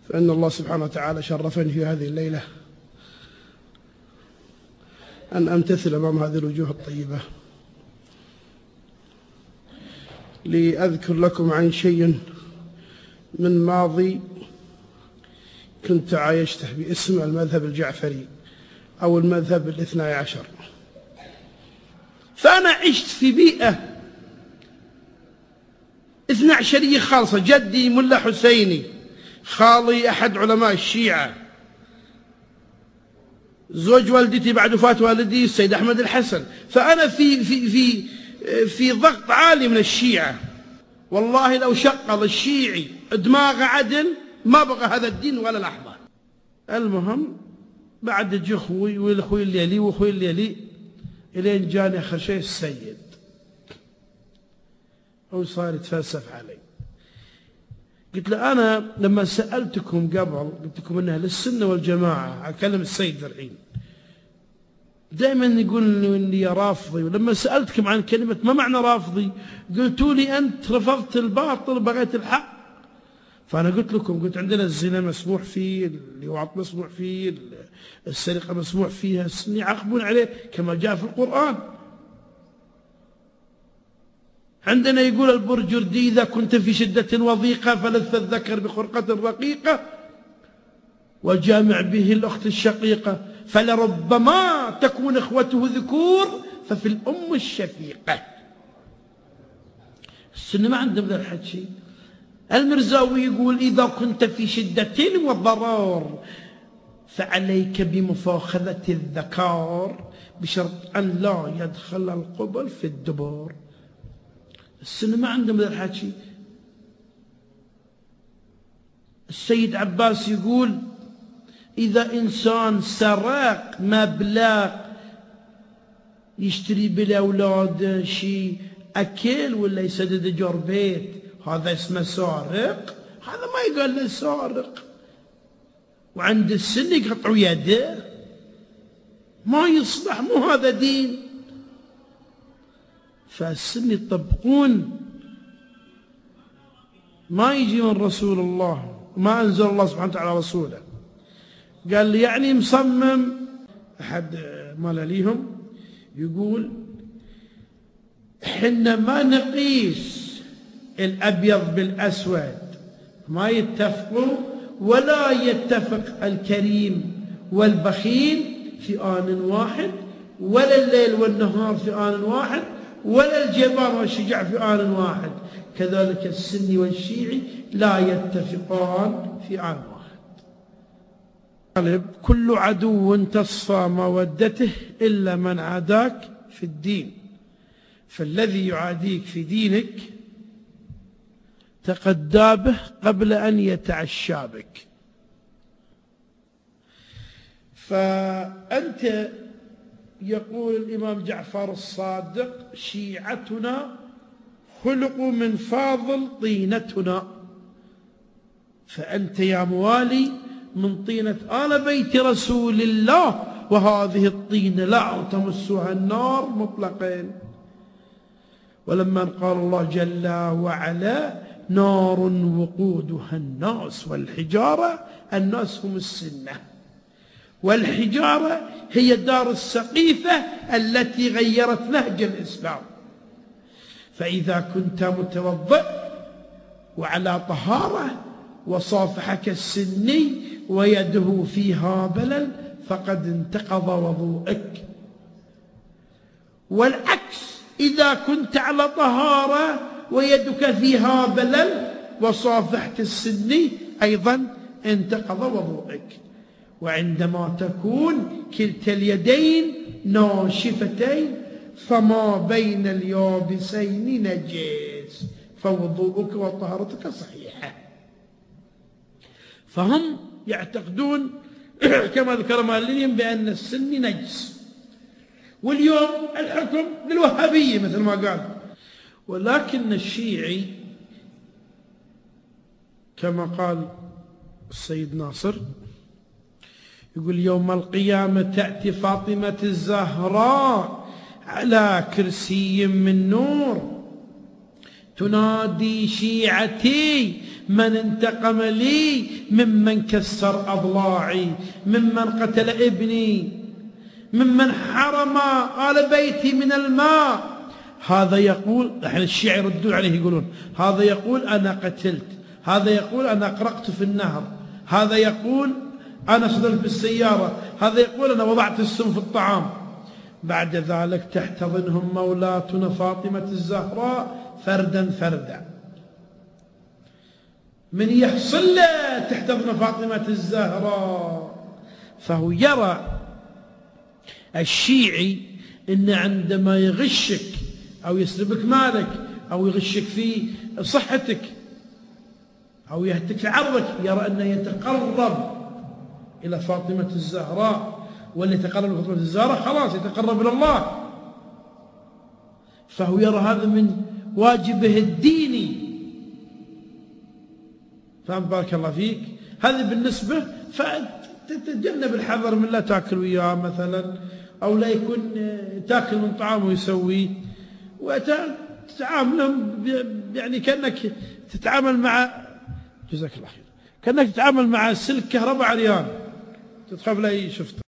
فإن الله سبحانه وتعالى شرفني في هذه الليلة أن أمتثل أمام هذه الوجوه الطيبة لأذكر لكم عن شيء من ماضي كنت عايشته باسم المذهب الجعفري أو المذهب الاثنى عشر. فأنا عشت في بيئة اثنى عشرية خالصة. جدي ملا حسيني، خالي أحد علماء الشيعة، زوج والدتي بعد وفاة والدي السيد أحمد الحسن. فأنا في ضغط عالي من الشيعة. والله لو شغل الشيعي دماغه عدل ما بقى هذا الدين ولا لحظة. المهم بعد جي أخوي والأخوي اللي يلي وأخوي اللي يلي إلين جاني آخر شيء السيد، هو صار يتفلسف علي. قلت له أنا لما سألتكم قبل قلت لكم أنها للسنة والجماعة، أكلم السيد الحين دائما يقول إني رافضي، ولما سألتكم عن كلمة ما معنى رافضي قلتوا لي أنت رفضت الباطل وبغيت الحق. فأنا قلت لكم، قلت عندنا الزنا مسموح فيه، اللواط مسموح فيه، السرقة مسموح فيها، السن يعاقبون عليه كما جاء في القرآن. عندنا يقول البرجردي إذا كنت في شدة وضيقة فلث الذكر بخرقة رقيقة وجامع به الأخت الشقيقة، فلربما تكون إخوته ذكور ففي الأم الشفيقة. السنة ما عندهم ذا الحكي. المرزاوي يقول إذا كنت في شدة وضرار فعليك بمفاخذة الذكر بشرط أن لا يدخل القبل في الدبر. السنة ما عندهم ذا الحكي. السيد عباس يقول إذا إنسان سرق مبلغ يشتري بالأولاد شيء أكل ولا يسدد إيجار بيت، هذا اسمه سارق، هذا ما يقال له سارق. وعند السن يقطعوا يده، ما يصلح، مو هذا دين. فالسن يطبقون ما يجي من رسول الله، ما أنزل الله سبحانه وتعالى رسوله. قال لي يعني مصمم أحد مال ليهم يقول حنا ما نقيس الأبيض بالأسود، ما يتفقوا ولا يتفق الكريم والبخيل في آن واحد، ولا الليل والنهار في آن واحد، ولا الجبار والشجاع في آن واحد. كذلك السني والشيعي لا يتفقان في آن واحد. كل عدو تصفى مودته إلا من عاداك في الدين، فالذي يعاديك في دينك تقدى به قبل أن يتعشى بك. فأنت يقول الإمام جعفر الصادق شيعتنا خلق من فاضل طينتنا، فأنت يا موالي من طينة آل بيت رسول الله، وهذه الطينة لا تمسها النار مطلقا. ولما قال الله جل وعلا نار وقودها الناس والحجارة، الناس هم السنة، والحجارة هي دار السقيفة التي غيرت نهج الإسلام. فإذا كنت متوضئ وعلى طهارة وصافحك السني ويده فيها بلل فقد انتقض وضوءك. والعكس، إذا كنت على طهارة ويدك فيها بلل وصافحت السني أيضا انتقض وضوءك. وعندما تكون كلتا اليدين ناشفتين فما بين اليابسين نجس فوضوءك وطهارتك صحيحة. فهم يعتقدون كما ذكر مالين بأن السن نجس، واليوم الحكم للوهابية مثل ما قال. ولكن الشيعي كما قال السيد ناصر يقول يوم القيامة تأتي فاطمة الزهراء على كرسي من نور تنادي شيعتي من انتقم لي ممن كسر أضلاعي، ممن قتل ابني، ممن حرم آل بيتي من الماء. هذا يقول، الحين الشيعة يردون عليه يقولون هذا يقول أنا قتلت، هذا يقول أنا أقرقت في النهر، هذا يقول أنا صدمت بالسيارة، هذا يقول أنا وضعت السم في الطعام. بعد ذلك تحتضنهم مولاتنا فاطمة الزهراء فردا فردا. من يحصل له تحتضن فاطمة الزهراء. فهو يرى الشيعي إن عندما يغشك أو يسلبك مالك أو يغشك في صحتك أو يهتك عرضك، يرى أنه يتقرب إلى فاطمة الزهراء، واللي يتقرب إلى فاطمة الزهراء خلاص يتقرب إلى الله. فهو يرى هذا من واجبه الديني. فهم بارك الله فيك. هذه بالنسبة، فتتجنب الحذر من لا تاكل وياه مثلا، أو لا يكون تاكل من طعامه ويسويه، وتتعاملهم يعني كأنك تتعامل مع، جزاك الله خير، كأنك تتعامل مع سلك كهرباء عريان تخاف لا يشفته.